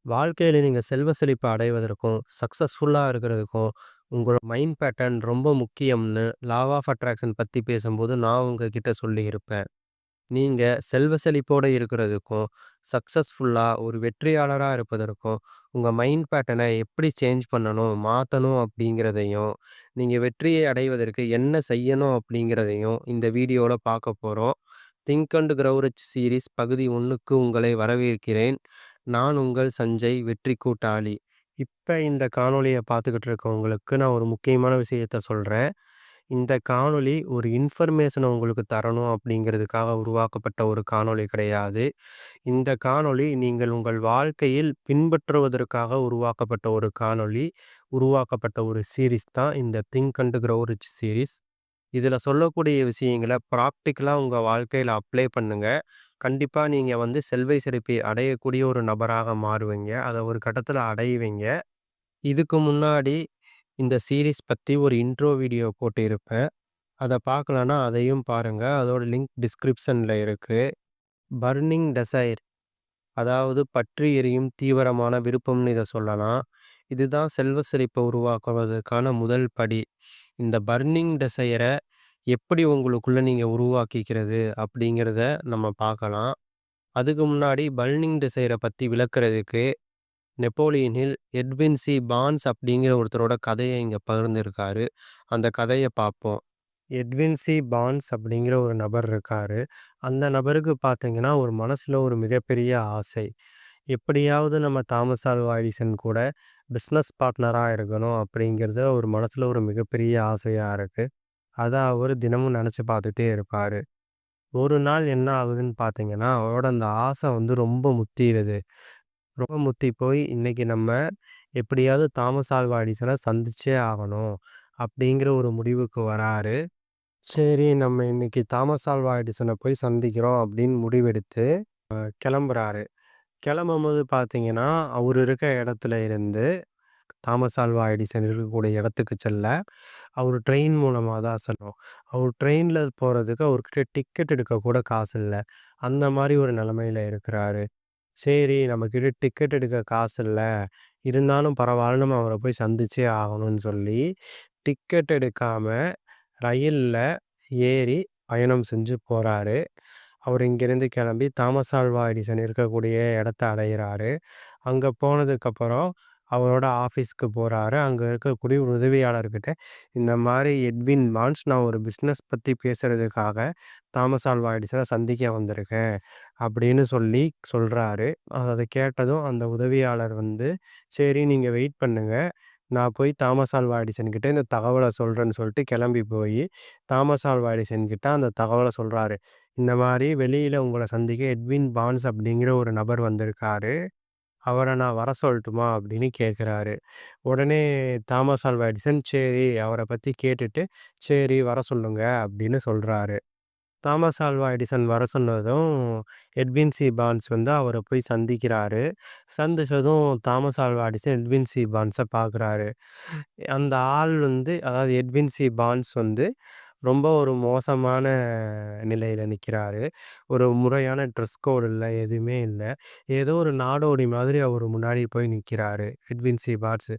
வாழ்க்கையில நீங்க செல்வ செழிப்பு அடைவதற்கும், சக்சஸ்ஃபுல்லா இருக்கிறதுக்கும், உங்களோட மைண்ட் பேட்டர்ன் ரொம்ப முக்கியம்னு லா ஆஃப் அட்ராக்ஷன் பத்தி பேசும்போது நான் உங்ககிட்ட சொல்லியிருப்பேன். நீங்க செல்வ செழிப்போட இருக்கிறதுக்கும், சக்சஸ்ஃபுல்லா ஒரு வெற்றியாளரா இருப்பதற்கும், உங்க மைண்ட் பேட்டர்ன எப்படி சேஞ்ச் பண்ணணும், மாத்தணும் அப்படிங்கிறதையும், நீங்க வெற்றியை அடைவதற்கு என்ன செய்யணும் அப்படிங்கிறதையும் இந்த வீடியோல பார்க்க போறோம். Think and Grove rich series பகுதி 1க்கு உங்களை வரவேற்கிறேன். நான் உங்கள் சஞ்சய் வெற்றி கூட்டாளி. இப்ப இந்த காணொளிய பார்த்துக்கிட்டு இருக்கவங்களுக்கு நான் ஒரு முக்கியமான விஷயத்த சொல்றேன். இந்த காணொளி ஒரு இன்ஃபர்மேஷன உங்களுக்கு தரணும் அப்படிங்கிறதுக்காக உருவாக்கப்பட்ட ஒரு காணொளி கிடையாது. இந்த காணொளி நீங்கள் உங்கள் வாழ்க்கையில் பின்பற்றுவதற்காக உருவாக்கப்பட்ட ஒரு காணொளி, உருவாக்கப்பட்ட ஒரு சீரிஸ் தான் இந்த think and Grove rich series. இதுல சொல்லக்கூடிய விஷயங்கள பிராக்டிகலா உங்க வாழ்க்கையில அப்ளை பண்ணுங்க. கண்டிப்பா நீங்க செல்வ செழிப்பை அடையக்கூடிய ஒரு நபராக மாறுவீங்க. அத ஒரு கட்டத்துல அடைவீங்க. இதுக்கு முன்னாடி இந்த சீரிஸ் பத்தி ஒரு இன்ட்ரோ வீடியோ போட்டிருப்பேன். அத பார்க்கலன்னா அதையும் பாருங்க. அதோட லிங்க் டிஸ்கிரிப்ஷன்ல இருக்கு. பர்னிங் டெசைர், அதாவது பற்றி எரியும் தீவிரமான விருப்பம்னு இத சொல்லலாம். இதுதான் செல்வ செழிப்ப உருவாக்குவதற்கான முதல் படி. இந்த பர்னிங் டெசைர எப்படி உங்களுக்குள்ள நீங்க உருவாக்கிக்கிறது அப்படிங்கிறத நம்ம பார்க்கலாம். அதுக்கு முன்னாடி பர்னிங் டிசைர பத்தி விளக்குறதுக்கு நெப்போலியன் ஹில், எட்வின் சி. பான்ஸ் அப்படிங்கிற ஒருத்தரோட கதைய இங்க பகிர்ந்திருக்காரு. அந்த கதைய பார்ப்போம். Edwin C. பான்ஸ் அப்படிங்கிற ஒரு நபர் இருக்காரு. அந்த நபருக்கு பார்த்தீங்கன்னா, ஒரு மனசுல ஒரு மிகப்பெரிய ஆசை. எப்படியாவது நம்ம தாமஸ் ஆல்வா எடிசன் கூட பிசினஸ் பார்ட்னரா இருக்கணும் அப்படிங்கிறது அவர் மனசுல ஒரு மிகப்பெரிய ஆசையா இருக்கு. அத அவரு தினமும் நெனச்சு பார்த்துட்டே இருப்பாரு. ஒரு நாள் என்ன ஆகுதுன்னு பார்த்தீங்கன்னா, அவரோட அந்த ஆசை ரொம்ப முத்திருது. ரொம்ப முத்தி போய், இன்னைக்கு நம்ம எப்படியாவது தாமஸ் ஆல்வா எடிசன சந்திச்சே ஆகணும். அப்படிங்கிற ஒரு முடிவுக்கு வராரு. சரி, நம்ம இன்னைக்கு தாமஸ் ஆல்வா எடிசன போய் சந்திக்கிறோம் அப்படின்னு முடிவெடுத்து கிளம்புறாரு. கிளம்பும்போது பார்த்தீங்கன்னா, அவரு இருக்க இடத்துல இருந்து தாமஸ் ஆல்வா எடிசன் இருக்கக்கூடிய இடத்துக்கு செல்ல, அவரு ட்ரெயின் மூலமா தான் செல்லணும். அவரு ட்ரெயின்ல போறதுக்கு அவர்கிட்ட டிக்கெட் எடுக்க கூட காசு இல்ல. அந்த மாரி ஒரு நிலைமையில இருக்கிறாரு. சரி, நம்மகிட்ட டிக்கெட் எடுக்க காசு இல்ல. இருந்தாலும் பரவால்ல, நம்ம அவர போய் சந்திச்சே ஆகணும்னு சொல்லி, டிக்கெட் எடுக்காம ரயில்ல ஏறி பயணம் செஞ்சு போறாரு. அவரு இங்கேருந்து கிளம்பி தாமஸ் ஆல்வா எடிசன் இருக்கக்கூடிய இடத்த அடையிறாரு. அங்க போனதுக்கப்புறம் அவரோட ஆஃபீஸ்க்கு போறாரு. அங்க இருக்கக்கூடிய ஒரு உதவியாளர்கிட்ட, இந்த மாரி எட்வின் பான்ஸ், நான் ஒரு பிசினஸ் பத்தி பேசுறதுக்காக தாமஸ் ஆல்வா எடிசன சந்திக்க வந்திருக்கேன் அப்படின்னு சொல்லி சொல்றாரு. அத கேட்டதும் அந்த உதவியாளர் சரி நீங்க வெயிட் பண்ணுங்க. நான் போய் தாமஸ் ஆல்வா எடிசன் கிட்ட இந்த தகவல சொல்றேன்னு சொல்லிட்டு கிளம்பி போயி, தாமஸ் ஆல்வா எடிசன் கிட்ட அந்த தகவல சொல்றாரு. இந்த மாரி வெளியில உங்கள சந்திக்க எட்வின் பான்ஸ் அப்படிங்கிற ஒரு நபர் வந்திருக்காரு. அவர நான் வர சொல்லட்டுமா? அப்படின்னு கேட்குறாரு. உடனே தாமஸ் ஆல்வா எடிசன், சரி அவர பத்தி கேட்டுட்டு, சரி வர சொல்லுங்க அப்படின்னு சொல்றாரு. தாமஸ் ஆல்வா எடிசன் வர சொன்னதும், எட்வின் சி. பான்ஸ் அவர போய் சந்திக்கிறாரு. சந்திச்சதும் Thomas Alva Edison Edwin C. பான்ஸ பார்க்குறாரு. அந்த ஆள் அதாவது எட்வின் சி. பான்ஸ் ரொம்ப ஒரு மோசமான நிலையில நிக்கிறாரு. ஒரு முறையான ட்ரெஸ் கோட் இல்ல, எதுவுமே இல்ல. ஏதோ ஒரு நாடோடி மாதிரி அவரு முன்னாடி போய் நிக்கிறாரு, எட்வின் சி. பான்ஸ்.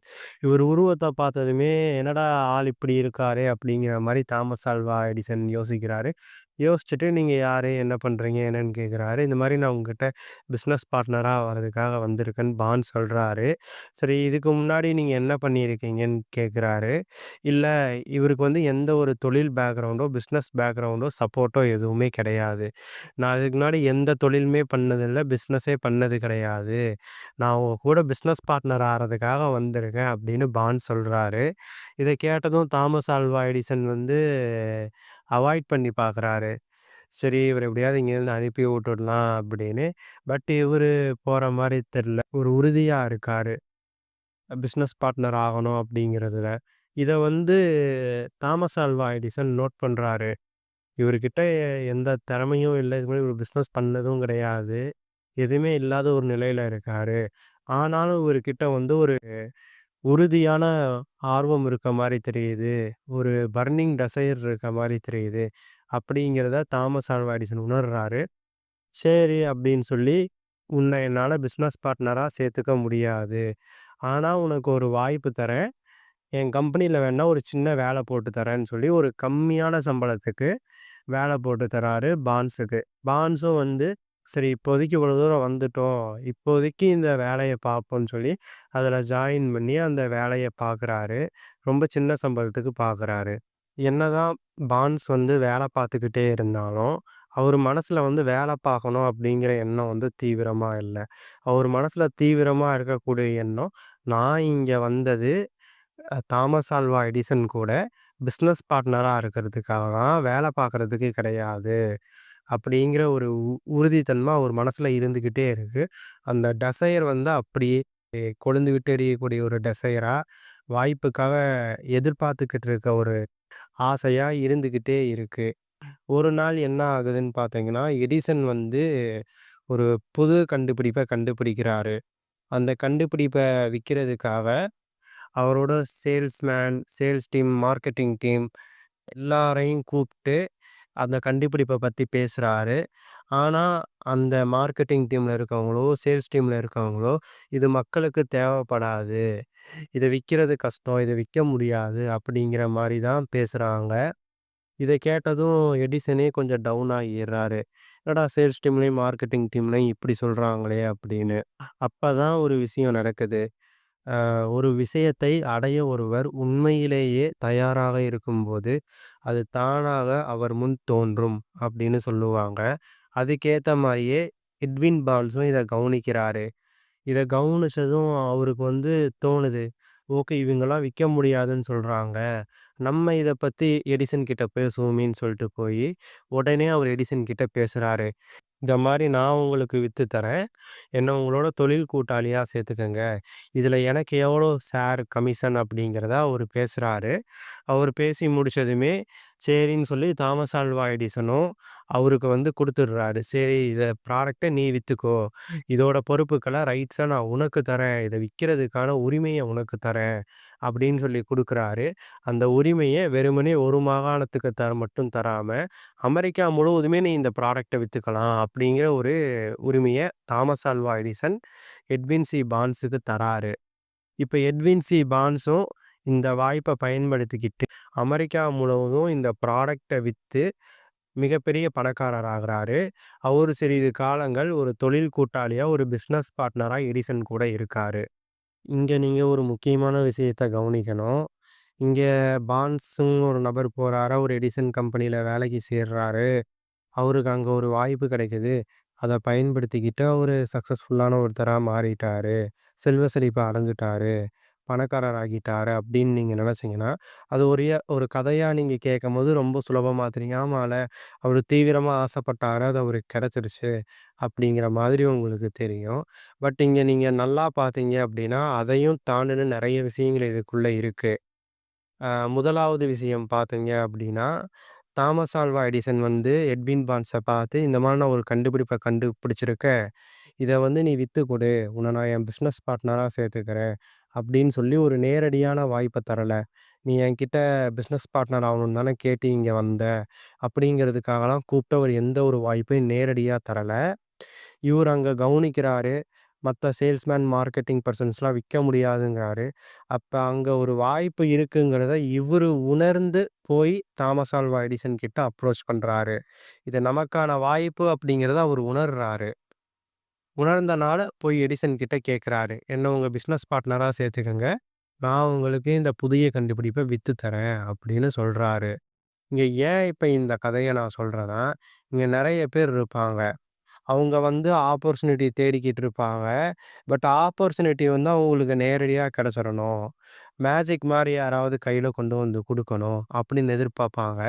இவரு உருவத்த பார்த்ததுமே, "என்னடா ஆள் இப்படி இருக்காரே!" அப்படிங்கிற மாரி தாமஸ் ஆல்வா எடிசன் யோசிக்கிறாரு. யோசிச்சுட்டு, "நீங்க யாரு? என்ன பண்றீங்க?" என்னன்னு கேட்குறாரு. இந்த மாரி, "நான் உங்ககிட்ட பிசினஸ் பார்ட்னரா வர்றதுக்காக வந்திருக்கேன்னு" பான்ஸ் சொல்றாரு. சரி, இதுக்கு முன்னாடி நீங்க என்ன பண்ணியிருக்கீங்கன்னு கேட்குறாரு. இல்ல, இவருக்கு எந்த ஒரு தொழில் பேக்ரவுண்டோ, பிசினஸ் பேக்ரவுண்டோ, சப்போர்ட்டோ எதுவுமே கிடையாது. நான் இதுக்கு முன்னாடி எந்த தொழிலுமே பண்ணதில்ல, பிசினஸே பண்ணது கிடையாது. நான் உங்க கூட பிசினஸ் பார்ட்னர் ஆறதுக்காக வந்திருக்கேன் அப்படின்னு பான்ஸ் சொல்றாரு. இத கேட்டதும் தாமஸ் ஆல்வா எடிசன் அவாய்ட் பண்ணி பார்க்குறாரு. சரி, இவர எப்படியாவது இங்கேருந்து அனுப்பி விட்டுடலாம் அப்படின்னு. பட் இவரு போற மாரி தெரியல. ஒரு உறுதியா இருக்காரு, பிசினஸ் பார்ட்னர் ஆகணும் அப்படிங்கிறதுல. இத தாமஸ் ஆல்வா எடிசன் நோட் பண்றாரு. இவர்கிட்ட எந்த திறமையும் இல்ல. இதுக்கு முன்னாடி ஒரு பிசினஸ் பண்ணதும் கிடையாது. எதுவுமே இல்லாத ஒரு நிலையில இருக்காரு. ஆனாலும் இவர்கிட்ட ஒரு உறுதியான ஆர்வம் இருக்க மாரி தெரியுது. ஒரு பர்னிங் டெசைர் இருக்க மாரி தெரியுது. அப்படிங்கிறத தாமஸ் ஆல்வா எடிசன் உணர்றாரு. சரி அப்படின்னு சொல்லி உன்னை என்னால பிசினஸ் பார்ட்னரா சேர்த்துக்க முடியாது. ஆனா உனக்கு ஒரு வாய்ப்பு தரேன். என் கம்பெனில வேணா ஒரு சின்ன வேலை போட்டு தரேன்னு சொல்லி ஒரு கம்மியான சம்பளத்துக்கு வேலை போட்டு தராரு பான்ஸுக்கு. பான்ஸும் வந்து சரி இப்போதைக்கு இவ்வளோ தூரம் வந்துட்டோம். இப்போதைக்கு இந்த வேலைய பார்ப்போம்ன்னு சொல்லி அதில ஜாயின் பண்ணி அந்த வேலைய பார்க்குறாரு. ரொம்ப சின்ன சம்பளத்துக்கு பார்க்குறாரு. என்னதான் பான்ஸ் வந்து வேலை பார்த்துக்கிட்டே இருந்தாலும், அவரு மனசுல வந்து வேலை பார்க்கணும் அப்படிங்கிற எண்ணம் வந்து தீவிரமா இல்ல. அவர் மனசுல தீவிரமா இருக்கக்கூடிய எண்ணம், நான் இங்க வந்தது தாமஸ் ஆல்வா எடிசன் கூட பிசினஸ் பார்ட்னரா இருக்கிறதுக்காக தான், வேலை பார்க்கறதுக்கு கிடையாது. அப்படிங்கிற ஒரு உறுதித்தன்மை அவர் மனசுல இருந்துகிட்டே இருக்கு. அந்த டெசைர் வந்து அப்படியே கொழுந்துவிட்டு எரியக்கூடிய ஒரு டெசைரா, வாய்ப்புக்காக எதிர்பார்த்துக்கிட்டு இருக்க ஒரு ஆசையா இருந்துகிட்டே இருக்கு. ஒரு நாள் என்ன ஆகுதுன்னு பார்த்தீங்கன்னா, எடிசன் வந்து ஒரு புது கண்டுபிடிப்ப கண்டுபிடிக்கிறாரு. அந்த கண்டுபிடிப்ப விக்கிறதுக்காக அவரோட சேல்ஸ் டீம், மார்க்கெட்டிங் டீம் எல்லாரையும் கூப்ட்டு அந்த கண்டுபிடிப்ப பத்தி பேசுறாரு. ஆனா, அந்த மார்க்கெட்டிங் டீம்ல இருக்கவங்களோ, சேல்ஸ் டீம்ல இருக்கவங்களோ, "இது மக்களுக்கு தேவைப்படாது. இத விக்கிறது கஷ்டம். இத விக்க முடியாது." அப்படிங்கிற மாரி தான் பேசுறாங்க. இத கேட்டதும் எடிசனே கொஞ்சம் டவுன் ஆகிர்றாரு. என்னடா சேல்ஸ் டீம்லயும், மார்க்கெட்டிங் டீம்லயும் இப்படி சொல்றாங்களே அப்படின்னு. அப்பதான் ஒரு விஷயம் நடக்குது. ஒரு விஷயத்தை அடைய ஒருவர் உண்மையிலேயே தயாராக இருக்கும்போது, அது தானாக அவர் முன் தோன்றும் அப்படின்னு சொல்லுவாங்க. அதுக்கேத்த மாரியே எட்வின் பால்ஸும் இத கவனிக்கிறாரு. இத கவனிச்சதும் அவருக்கு வந்து தோணுது. ஓகே இவங்கலாம் விக்க முடியாதுன்னு சொல்றாங்க. நம்ம இத பத்தி எடிசன் கிட்ட பேசுவோமேன்னு சொல்லிட்டு போயி, உடனே அவர் எடிசன் கிட்ட பேசுறாரு. இந்த மாரி நான் உங்களுக்கு வித்து தரேன். என்ன உங்களோட தொழில் கூட்டாளியா சேர்த்துக்கங்க. இதுல எனக்கு எவ்வளோ கமிஷன் அப்படிங்கிறத அவரு பேசுறாரு. அவரு பேசி முடிச்சதுமே, சரின்னு சொல்லி தாமஸ் ஆல்வா எடிசனும் அவருக்கு வந்து குடுத்துடுறாரு. சரி இத ப்ராடக்ட்ட நீ வித்துக்கோ. இதோட பொறுப்புக்கள ரைட்ஸ நான் உனக்கு தரேன். இத விக்கிறதுக்கான உரிமைய உனக்கு தரேன். அப்படின்னு சொல்லி குடுக்குறாரு. அந்த உரிமைய வெறுமனே ஒரு மாகாணத்துக்கு மட்டும் தராம, அமெரிக்கா முழுவதுமே நீ இந்த ப்ராடக்ட்ட வித்துக்கலாம். அப்படிங்கிற ஒரு உரிமைய Thomas Alva Edison Edwin C பான்ஸுக்கு தராரு. இப்ப எட்வின் சி பான்ஸும் இந்த வாய்ப்ப பயன்படுத்திக்கிட்டு, அமெரிக்கா முழுவதும் இந்த ப்ராடக்ட்ட வித்து மிகப்பெரிய பணக்காரர் ஆகுறாரு. அவரு சிறிது காலங்கள் ஒரு தொழில் கூட்டாளியா, ஒரு பிசினஸ் பார்ட்னரா எடிசன் கூட இருக்காரு. இங்க நீங்க ஒரு முக்கியமான விஷயத்த கவனிக்கணும். இங்க பான்ஸுன்னு ஒரு நபர் போறாரு. ஒரு எடிசன் கம்பெனில வேலைக்கு சேர்றாரு. அவருக்கு அங்க ஒரு வாய்ப்பு கிடைக்குது. அத பயன்படுத்திக்கிட்டு அவரு சக்சஸ்ஃபுல்லான ஒருத்தரா மாறிட்டாரு. செல்வ செழிப்ப அடைஞ்சுட்டாரு. பணக்காரர் ஆகிட்டாரு அப்படின்னு நீங்க நினைச்சீங்கன்னா, அது ஒரு கதையா நீங்க கேட்கும்போது ரொம்ப சுலபமா தெரியும். ஆமால்ல, அவரு தீவிரமா ஆசைப்பட்டாரு. அது அவருக்கு கிடைச்சிருச்சு அப்படிங்கிற மாதிரி உங்களுக்கு தெரியும். பட் இங்க நீங்க நல்லா பார்த்தீங்க அப்படின்னா, அதையும் தாண்டுன நெறைய விஷயங்கள் இதுக்குள்ள இருக்கு. அ முதலாவது விஷயம் பார்த்தீங்க அப்படின்னா, தாமஸ் ஆல்வா எடிசன் வந்து எட்வின் பான்ஸ பார்த்து, "இந்த மாரி நான் ஒரு கண்டுபிடிப்ப கண்டுபிடிச்சிருக்கேன். இத வந்து நீ வித்து குடு. உன்ன நான் என் பிசினஸ் பார்ட்னரா சேர்த்துக்கிறேன்." அப்படின்னு சொல்லி ஒரு நேரடியான வாய்ப்ப தரல. "நீ என்கிட்ட பிசினஸ் பார்ட்னர் ஆகணும்னு தானே கேட்டு இங்க வந்த." அப்படிங்கிறதுக்காகலாம் கூப்பிட்டு அவர் எந்த ஒரு வாய்ப்பையும் நேரடியா தரல. இவரு அங்க கவனிக்கிறாரு. மத்த சேல்ஸ்மேன், மார்க்கெட்டிங் பெர்சன்ஸ்லாம் விக்க முடியாதுங்கிறாரு. அப்ப அங்க ஒரு வாய்ப்பு இருக்குங்கிறத இவரு உணர்ந்து போய் தாமஸ் ஆல்வா எடிசன் கிட்ட அப்ரோச் பண்றாரு. இது நமக்கான வாய்ப்பு அப்படிங்கிறத அவரு உணர்றாரு. உணர்ந்தனால போய் எடிசன் கிட்ட கேட்கிறாரு. என்ன உங்க பிசினஸ் பார்ட்னரா சேர்த்துக்கங்க. நான் உங்களுக்கு இந்த புதிய கண்டுபிடிப்ப வித்து தரேன் அப்படின்னு சொல்றாரு. இங்க ஏன் இப்ப இந்த கதைய நான் சொல்றேன்னா, இங்க நெறைய பேர் இருப்பாங்க. அவங்க வந்து ஆப்பர்ச்சுனிட்டி தேடிக்கிட்டு இருப்பாங்க. பட் ஆப்பர்ச்சுனிட்டி வந்து அவங்களுக்கு நேரடியா கிடைச்சிறணும். மேஜிக் மாரி யாராவது கையில கொண்டு வந்து குடுக்கணும் அப்படின்னு எதிர்பார்ப்பாங்க.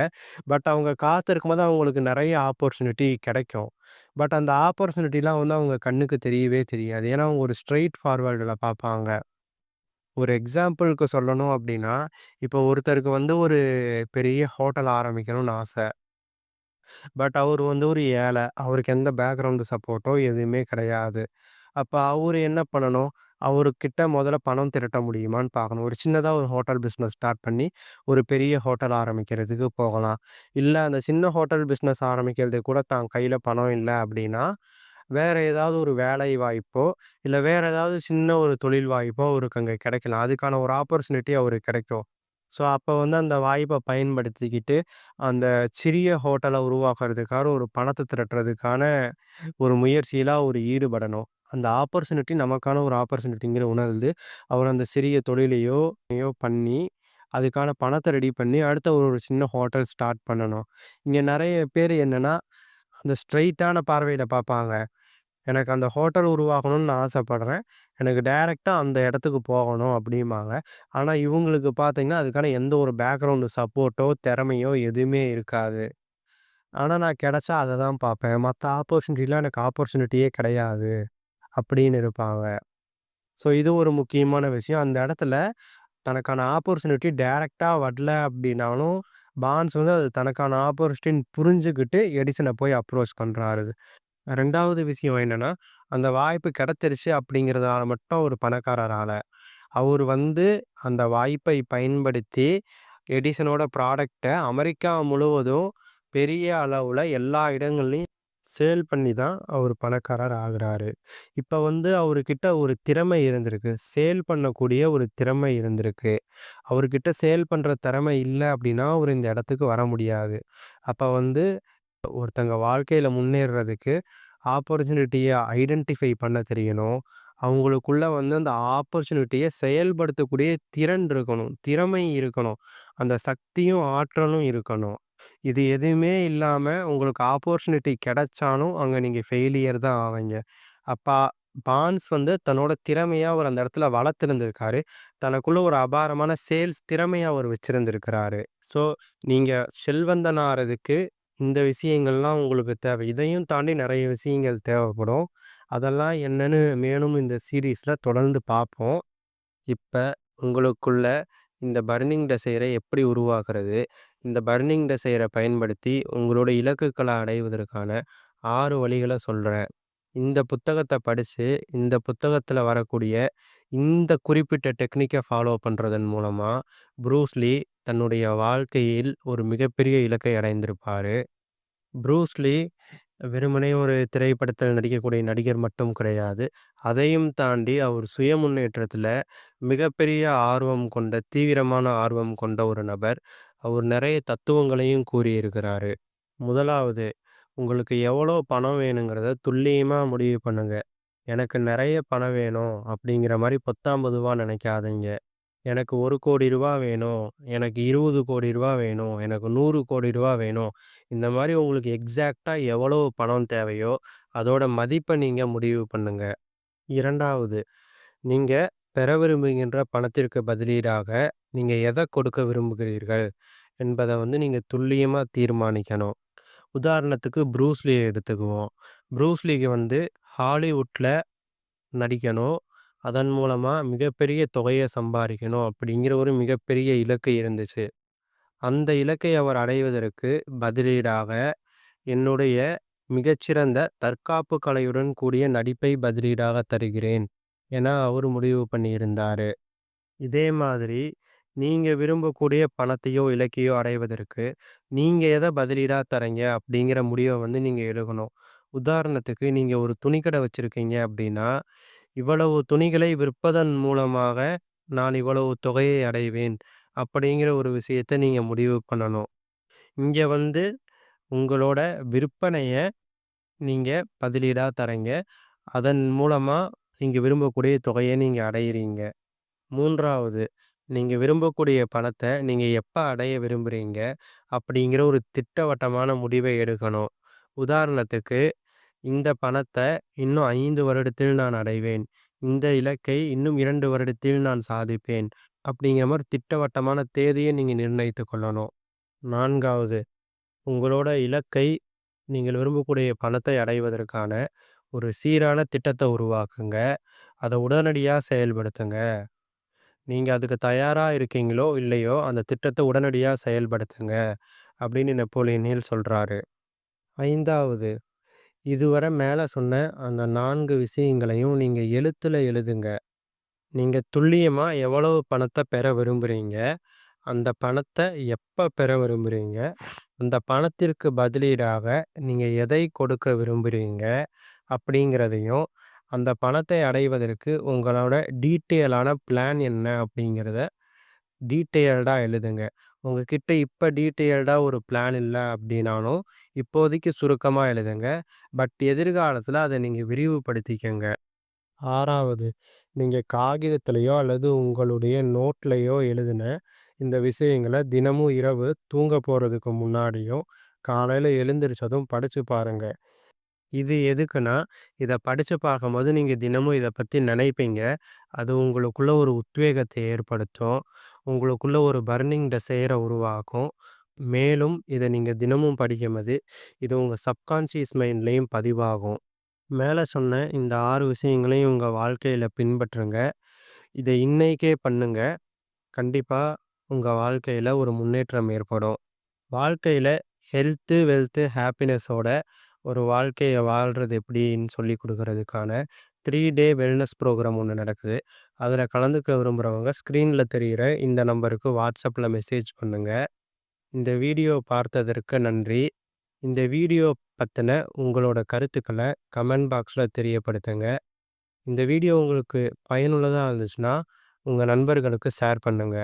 பட் அவங்க காத்திருக்கும்போது அவங்களுக்கு நெறைய ஆப்பர்ச்சுனிட்டி கிடைக்கும். பட் அந்த ஆப்பர்ச்சுனிட்டிலாம் வந்து அவங்க கண்ணுக்கு தெரியவே தெரியாது. ஏன்னா அவங்க ஒரு ஸ்ட்ரெய்ட் ஃபார்வர்டுல பார்ப்பாங்க. ஒரு எக்ஸாம்பிள்க்கு சொல்லணும் அப்படின்னா, இப்போ ஒருத்தருக்கு வந்து ஒரு பெரிய ஹோட்டல் ஆரம்பிக்கணும்னு ஆசை. பட் அவரு வந்து ஒரு ஏழை. அவருக்கு எந்த பேக்கிரவுண்ட் சப்போர்ட்டோ எதுவுமே கிடையாது. அப்ப அவரு என்ன பண்ணணும்? அவருகிட்ட முதல்ல பணம் திரட்ட முடியுமான்னு பார்க்கணும். ஒரு சின்னதா ஒரு ஹோட்டல் பிசினஸ் ஸ்டார்ட் பண்ணி, ஒரு பெரிய ஹோட்டல் ஆரம்பிக்கிறதுக்கு போகலாம். இல்ல அந்த சின்ன ஹோட்டல் பிசினஸ் ஆரம்பிக்கிறதுக்கு கூட தான் கையில பணம் இல்ல அப்படின்னா, வேற ஏதாவது ஒரு வேலை வாய்ப்போ, இல்ல வேற ஏதாவது சின்ன ஒரு தொழில் வாய்ப்போ அவருக்கு அங்க கிடைக்கலாம். அதுக்கான ஒரு ஆப்பர்ச்சுனிட்டி அவருக்கு கிடைக்கும். ஸோ, அப்ப வந்து அந்த வாய்ப்ப பயன்படுத்திக்கிட்டு, அந்த சிறிய ஹோட்டல உருவாக்குறதுக்காக ஒரு பணத்த திரட்டுறதுக்கான ஒரு முயற்சியில அவரு ஈடுபடணும். அந்த ஆப்பர்ச்சுனிட்டி நமக்கான ஒரு ஆப்பர்ச்சுனிட்டிங்கிற உணர்ந்து, அவர் அந்த சிறிய தொழிலையோ பண்ணி, அதுக்கான பணத்த ரெடி பண்ணி, அடுத்த ஒரு சின்ன ஹோட்டல் ஸ்டார்ட் பண்ணணும். இங்க நெறைய பேரு என்னன்னா, அந்த ஸ்ட்ரெய்ட்டான பார்வையில பார்ப்பாங்க. எனக்கு அந்த ஹோட்டல் உருவாக்கணும்னு நான் ஆசைப்படுறேன். எனக்கு டைரக்ட்டா அந்த இடத்துக்கு போகணும் அப்டிம்பாங்க. ஆனா இவங்களுக்கு பார்த்தீங்கன்னா, அதுக்கான எந்த ஒரு பேக்ரவுண்ட் சப்போர்ட்டோ, திறமையோ எதுவுமே இருக்காது. ஆனா நான் கிடைச்சா அத தான் பார்ப்பேன். மத்த ஆப்பர்ச்சுனிட்டிலாம் எனக்கு ஆப்பர்ச்சுனிட்டியே கிடையாது அப்படின்னு இருப்பாங்க. ஸோ இது ஒரு முக்கியமான விஷயம். அந்த இடத்துல தனக்கான ஆப்பர்ச்சுனிட்டி டைரக்ட்டா வரல அப்படின்னாலும், பான்ஸ் வந்து அது தனக்கான ஆப்பர்ச்சுனிட்டின்னு புரிஞ்சுகிட்டு எடிசன போய் அப்ரோச் பண்றாரு. 2வது விஷயம் என்னன்னா, அந்த வாய்ப்பு கிடைச்சிருச்சு அப்படிங்கிறதுனால மட்டும் அவரு பணக்காரர் ஆல. அவரு வந்து அந்த வாய்ப்பை பயன்படுத்தி, எடிசனோட ப்ராடக்ட்ட அமெரிக்கா முழுவதும் பெரிய அளவுல எல்லா இடங்கள்லயும் சேல் பண்ணி தான் அவரு பணக்காரர் ஆகுறாரு. இப்ப வந்து அவருகிட்ட ஒரு திறமை இருந்திருக்கு. சேல் பண்ணக்கூடிய ஒரு திறமை இருந்திருக்கு. அவர்கிட்ட சேல் பண்ற திறமை இல்ல அப்படின்னா, அவரு இந்த இடத்துக்கு வர முடியாது. அப்ப வந்து ஒருத்தங்க வாழ்க்கையில முன்னேறுறதுக்கு ஆப்பர்ச்சுனிட்டிய ஐடென்டிஃபை பண்ண தெரியணும். அவங்களுக்குள்ள வந்து அந்த ஆப்பர்ச்சுனிட்டிய செயல்படுத்தக்கூடிய திறன் இருக்கணும். திறமை இருக்கணும். அந்த சக்தியும், ஆற்றலும் இருக்கணும். இது எதுவுமே இல்லாம உங்களுக்கு ஆப்பர்ச்சுனிட்டி கிடைச்சாலும், அங்க நீங்க ஃபெயிலியர் தான் ஆவீங்க. அப்ப பான்ஸ் வந்து தன்னோட திறமைய அவர் அந்த இடத்துல வளர்த்திருந்திருக்காரு. தனக்குள்ள ஒரு அபாரமான சேல்ஸ் திறமைய அவர் வச்சிருந்திருக்கிறாரு. ஸோ, நீங்க செல்வந்தன் ஆறதுக்கு இந்த விஷயங்கள்லாம் உங்களுக்கு தேவை. இதையும் தாண்டி நெறைய விஷயங்கள் தேவைப்படும். அதெல்லாம் என்னன்னு மேலும் இந்த சீரிஸ்ல தொடர்ந்து பார்ப்போம். இப்ப உங்களுக்குள்ள இந்த பர்னிங் டெசைர எப்படி உருவாக்குறது? இந்த பர்னிங் டெசைர பயன்படுத்தி உங்களோட இலக்குகள அடைவதற்கான 6 வழிகள சொல்றேன். இந்த புத்தகத்த படிச்சு, இந்த புத்தகத்துல வரக்கூடிய இந்த குறிப்பிட்ட டெக்னிக்க ஃபாலோ பண்றதன் மூலமா, ப்ரூஸ் லீ தன்னுடைய வாழ்க்கையில் ஒரு மிகப்பெரிய இலக்கை அடைந்திருப்பாரு. ப்ரூஸ் லீ வெறுமனே ஒரு திரைப்படத்தில் நடிக்கக்கூடிய நடிகர் மட்டும் கிடையாது. அதையும் தாண்டி அவர் சுய முன்னேற்றத்தில மிகப்பெரிய ஆர்வம் கொண்ட, தீவிரமான ஆர்வம் கொண்ட ஒரு நபர். அவர் நெறைய தத்துவங்களையும் கூறியிருக்கிறாரு. முதலாவது, உங்களுக்கு எவ்வளோ பணம் வேணுங்கிறத துல்லியமா முடிவு பண்ணுங்க. எனக்கு நெறைய பணம் வேணும் அப்படிங்கிற மாரி பொத்தாம் பொதுவா நெனைக்காதீங்க. எனக்கு ரூ. 1,00,00,000 வேணும். எனக்கு ரூ. 20,00,00,000 வேணும். எனக்கு ரூ. 100,00,00,000 வேணும். இந்த மாரி உங்களுக்கு எக்ஸாக்ட்டா எவ்வளவு பணம் தேவையோ, அதோட மதிப்ப நீங்க முடிவு பண்ணுங்க. 2வது, நீங்க பெற விரும்புகின்ற பணத்திற்கு பதிலீடாக நீங்க எத கொடுக்க விரும்புகிறீர்கள் என்பத வந்து நீங்க துல்லியமா தீர்மானிக்கணும். உதாரணத்துக்கு ப்ரூஸ் லீ எடுத்துக்குவோம். ப்ரூஸ் லீக்கு வந்து ஹாலிவுட்ல நடிக்கணும். அதன் மூலமா மிகப்பெரிய தொகைய சம்பாரிக்கணும் அப்படிங்கிற ஒரு மிகப்பெரிய இலக்கு இருந்துச்சு. அந்த இலக்கை அவர் அடைவதற்கு பதிலீடாக என்னுடைய மிகச்சிறந்த தற்காப்பு கலையுடன் கூடிய நடிப்பை பதிலீடாக தருகிறேன் என அவரு முடிவு பண்ணியிருந்தாரு. இதே மாதிரி நீங்க விரும்பக்கூடிய பணத்தையோ, இலக்கையோ அடைவதற்கு நீங்க எத பதிலீடா தர்றீங்க அப்படிங்கிற முடிவ வந்து நீங்க எடுக்கணும். உதாரணத்துக்கு நீங்க ஒரு துணிக்கடை வச்சிருக்கீங்க அப்படின்னா, இவ்வளவு துணிகளை விற்பதன் மூலமாக நான் இவ்வளவு தொகையை அடைவேன். அப்படிங்கிற ஒரு விஷயத்த நீங்க முடிவு பண்ணணும். இங்க வந்து உங்களோட விற்பனைய நீங்க பதிலீடா தர்றீங்க. அதன் மூலமா நீங்க விரும்பக்கூடிய தொகைய நீங்க அடையிறீங்க. 3வது, நீங்க விரும்பக்கூடிய பணத்த நீங்க எப்ப அடைய விரும்புறீங்க? அப்படிங்கிற ஒரு திட்டவட்டமான முடிவை எடுக்கணும். உதாரணத்துக்கு, இந்த பணத்த இன்னும் 5 வருடத்தில் நான் அடைவேன். இந்த இலக்கை இன்னும் 2 வருடத்தில் நான் சாதிப்பேன். அப்படிங்கிற மாரி திட்டவட்டமான தேதிய நீங்க நிர்ணயித்துக் கொள்ளணும். 4வது, உங்களோட இலக்கை நீங்கள் விரும்பக்கூடிய பணத்தை அடைவதற்கான ஒரு சீரான திட்டத்த உருவாக்குங்க. அத உடனடியா செயல்படுத்துங்க. நீங்க அதுக்கு தயாரா இருக்கீங்களோ, இல்லையோ அந்த திட்டத்த உடனடியா செயல்படுத்துங்க. அப்படின்னு நெப்போலியன் ஹில் சொல்றாரு. 5வது, இதுவரை மேல சொன்ன அந்த 4 விஷயங்களையும் நீங்க எழுத்துல எழுதுங்க. நீங்க துல்லியமா எவ்வளவு பணத்த பெற விரும்புறீங்க? அந்த பணத்த எப்ப பெற விரும்புறீங்க? அந்த பணத்திற்கு பதிலீடாக நீங்க எதை கொடுக்க விரும்புறீங்க? அப்படிங்கிறதையும், அந்த பணத்தை அடைவதற்கு உங்களோட டீட்டெயிலான பிளான் என்ன அப்படிங்கிறத டீட்டெயில்டா எழுதுங்க. உங்ககிட்ட இப்ப டீட்டெயில்டா ஒரு பிளான் இல்ல அப்படின்னாலும், இப்போதைக்கு சுருக்கமா எழுதுங்க. பட் எதிர்காலத்தில அத நீங்க விரிவுபடுத்திக்கங்க. 6வது, நீங்க காகிதத்திலயோ அல்லது உங்களுடைய நோட்லயோ எழுதின இந்த விஷயங்கள தினமும் இரவு தூங்க போறதுக்கு முன்னாடியும், காலையில எழுந்திரிச்சதும் படிச்சு பாருங்க. இது எதுக்குன்னா, இத படிச்சு பார்க்கும்போது நீங்க தினமும் இத பத்தி நினைப்பீங்க. அது உங்களுக்குள்ள ஒரு உத்வேகத்த ஏற்படுத்தும். உங்களுக்குள்ள ஒரு பர்னிங் டெசைர உருவாக்கும். மேலும் இத நீங்க தினமும் படிக்கும்போது, இது உங்க சப்கான்ஷியஸ் மைண்ட்லயும் பதிவாகும். மேல சொன்ன இந்த 6 விஷயங்களையும் உங்க வாழ்க்கையில பின்பற்றுங்க. இத இன்னைக்கே பண்ணுங்க. கண்டிப்பா உங்க வாழ்க்கையில ஒரு முன்னேற்றம் ஏற்படும். வாழ்க்கையில ஹெல்த்து, வெல்த்து, ஹேப்பினஸோட ஒரு வாழ்க்கைய வாழ்றது எப்படின்னு சொல்லிக் குடுக்குறதுக்கான 3 டே வெல்னஸ் ப்ரோகிராம் ஒண்ணு நடக்குது. அதுல கலந்துக்க விரும்புறவங்க ஸ்க்ரீன்ல தெரியிற இந்த நம்பருக்கு WhatsAppல மெசேஜ் பண்ணுங்க. இந்த வீடியோ பார்த்ததற்கு நன்றி. இந்த வீடியோ பத்தின உங்களோட கருத்துக்கள கமெண்ட் பாக்ஸ்ல தெரியப்படுத்துங்க. இந்த வீடியோ உங்களுக்கு பயனுள்ளதா இருந்துச்சுன்னா, உங்க நண்பர்களுக்கு ஷேர் பண்ணுங்க.